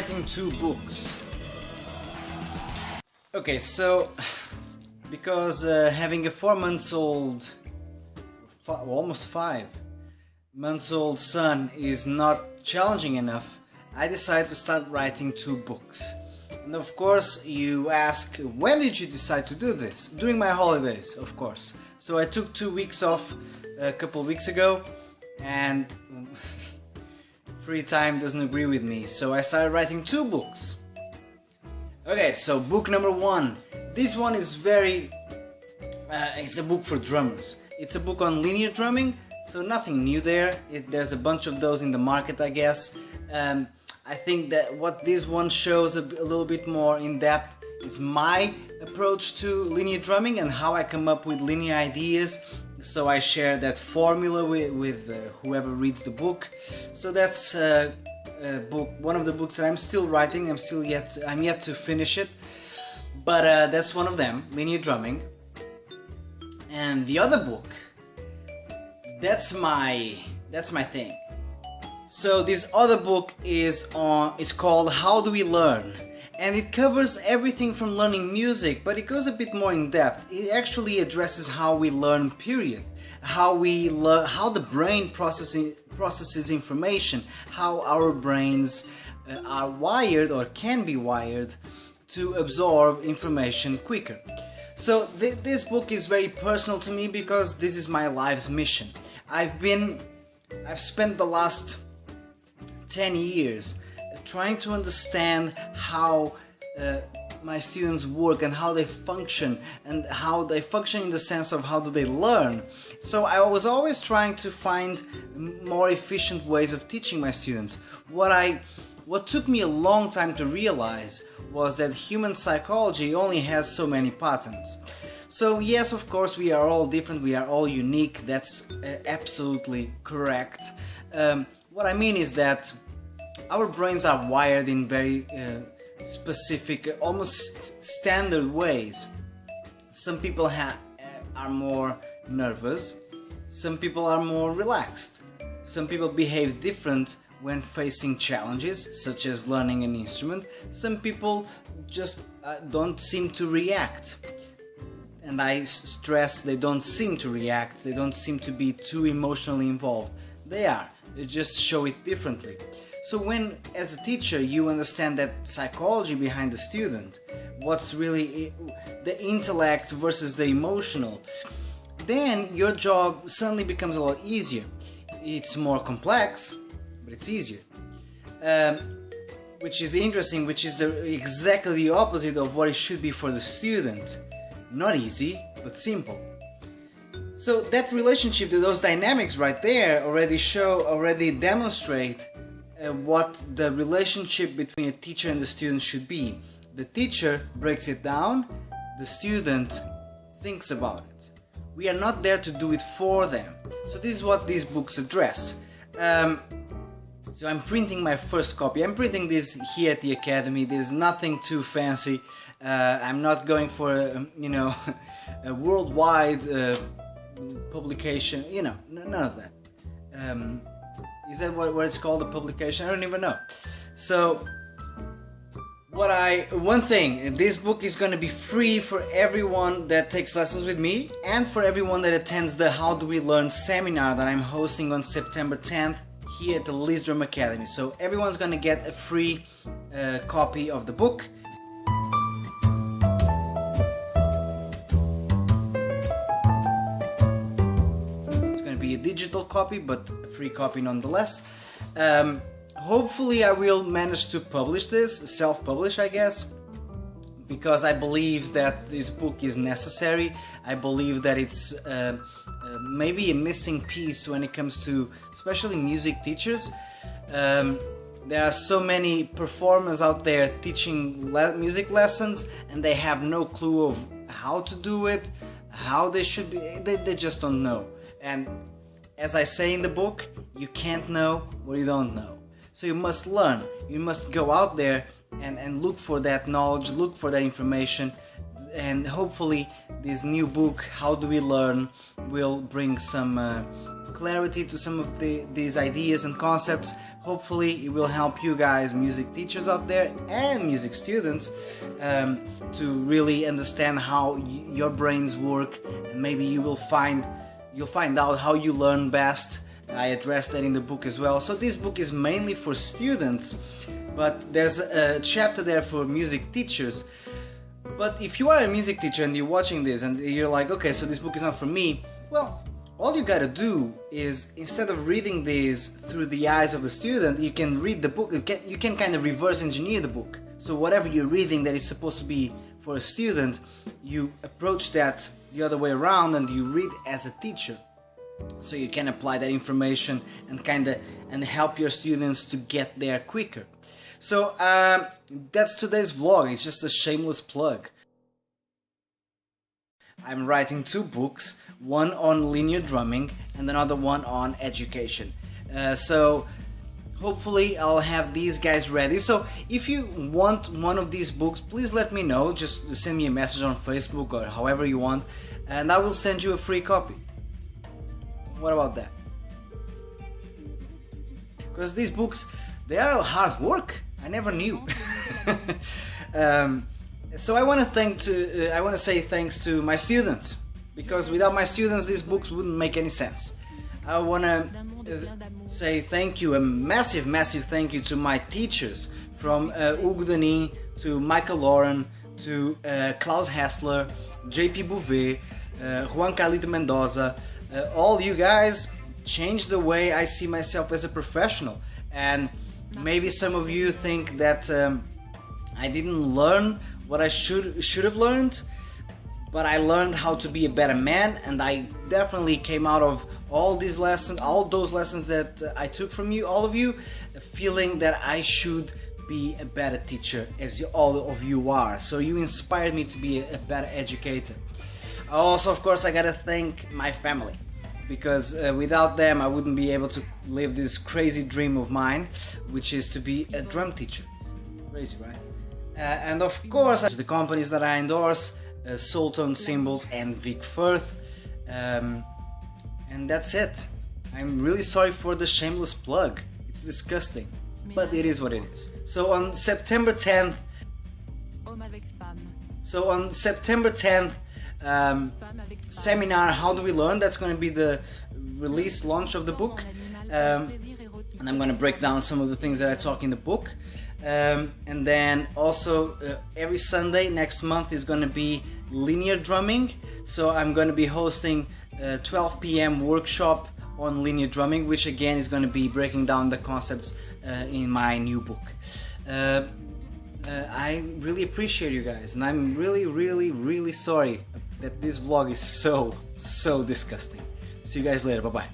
writing 2 books. Okay, so because having a 4 months old, almost 5 months old son is not challenging enough, I decided to start writing 2 books. And of course you ask, when did you decide to do this? During my holidays, of course. So I took 2 weeks off a couple weeks ago, and free time doesn't agree with me, so I started writing 2 books. Okay, so book number 1. This one is it's a book for drummers. It's a book on linear drumming, so nothing new there. There's a bunch of those in the market, I guess. I think that what this one shows a little bit more in depth is my approach to linear drumming and how I come up with linear ideas. So I share that formula with whoever reads the book. So that's one of the books that I'm still writing. I'm yet to finish it, but that's one of them, linear drumming. And the other book, that's my thing. So this other book is called How Do We Learn? And it covers everything from learning music, but it goes a bit more in depth. It actually addresses how we learn, period. How the brain processes information, how our brains are wired or can be wired to absorb information quicker. So this book is very personal to me because this is my life's mission. I've spent the last 10 years trying to understand how my students work and how they function, and how they function in the sense of how do they learn. So I was always trying to find more efficient ways of teaching my students. What took me a long time to realize was that human psychology only has so many patterns. So yes, of course, we are all different, we are all unique, that's absolutely correct. What I mean is that our brains are wired in very specific, almost standard ways. Some people are more nervous, some people are more relaxed, some people behave different when facing challenges, such as learning an instrument. Some people just don't seem to react. And I stress they don't seem to react, they don't seem to be too emotionally involved. They just show it differently. So when, as a teacher, you understand that psychology behind the student, what's really the intellect versus the emotional, then your job suddenly becomes a lot easier. It's more complex, but it's easier. Which is interesting, which is exactly the opposite of what it should be for the student. Not easy, but simple. So that relationship, those dynamics right there already demonstrate what the relationship between a teacher and the student should be. The teacher breaks it down, the student thinks about it. We are not there to do it for them. So this is what these books address. So I'm printing my first copy. I'm printing this here at the Academy. There's nothing too fancy. I'm not going for a worldwide publication, none of that. Is that what it's called, a publication? I don't even know. So one thing, this book is going to be free for everyone that takes lessons with me, and for everyone that attends the How Do We Learn seminar that I'm hosting on September 10th here at the Leeds Drum Academy. So everyone's going to get a free copy of the book. A digital copy, but a free copy nonetheless. Hopefully I will manage to publish this, self-publish I guess, because I believe that this book is necessary. I believe that it's maybe a missing piece when it comes to especially music teachers. There are so many performers out there teaching music lessons, and they have no clue of how to do it, how they should be, they just don't know. And as I say in the book, you can't know what you don't know. So you must learn, you must go out there and look for that knowledge, look for that information, and hopefully this new book, How Do We Learn, will bring some clarity to some of these ideas and concepts. Hopefully it will help you guys, music teachers out there and music students, to really understand how your brains work, and maybe you'll find out how you learn best. I address that in the book as well. So this book is mainly for students, but there's a chapter there for music teachers. But if you are a music teacher and you're watching this and you're like, okay, so this book is not for me, well, all you gotta do is, instead of reading this through the eyes of a student, you can read the book, you can kind of reverse engineer the book. So whatever you're reading that is supposed to be for a student, you approach that the other way around and you read as a teacher. So you can apply that information and help your students to get there quicker. So that's today's vlog. It's just a shameless plug. I'm writing 2 books, one on linear drumming and another one on education. So hopefully I'll have these guys ready. So if you want one of these books, please let me know. Just send me a message on Facebook or however you want, and I will send you a free copy. What about that? Because these books, they are hard work. I never knew. So I want to say thanks to my students, because without my students these books wouldn't make any sense. I want to say thank you, a massive thank you to my teachers, from Hugo Denis to Michael Lauren to Klaus Hessler, JP Bouvet, Juan Carlito Mendoza. All you guys changed the way I see myself as a professional. And maybe some of you think that I didn't learn what I should have learned, but I learned how to be a better man, and I definitely came out of all these lessons, all those lessons that I took from you, all of you, feeling that I should be a better teacher, as all of you are. So you inspired me to be a better educator. Also, of course, I gotta thank my family, because without them I wouldn't be able to live this crazy dream of mine, which is to be a drum teacher. Crazy, right? And of course, the companies that I endorse, Sultan Cymbals and Vic Firth. And that's it. I'm really sorry for the shameless plug. It's disgusting, but it is what it is. So on September 10th, seminar, How Do We Learn? That's going to be the release launch of the book, and I'm going to break down some of the things that I talk in the book. And then also every Sunday next month is going to be linear drumming. So I'm going to be hosting a 12 p.m. workshop on linear drumming, which again is going to be breaking down the concepts in my new book. I really appreciate you guys, and I'm really sorry that this vlog is so disgusting. See you guys later. Bye bye.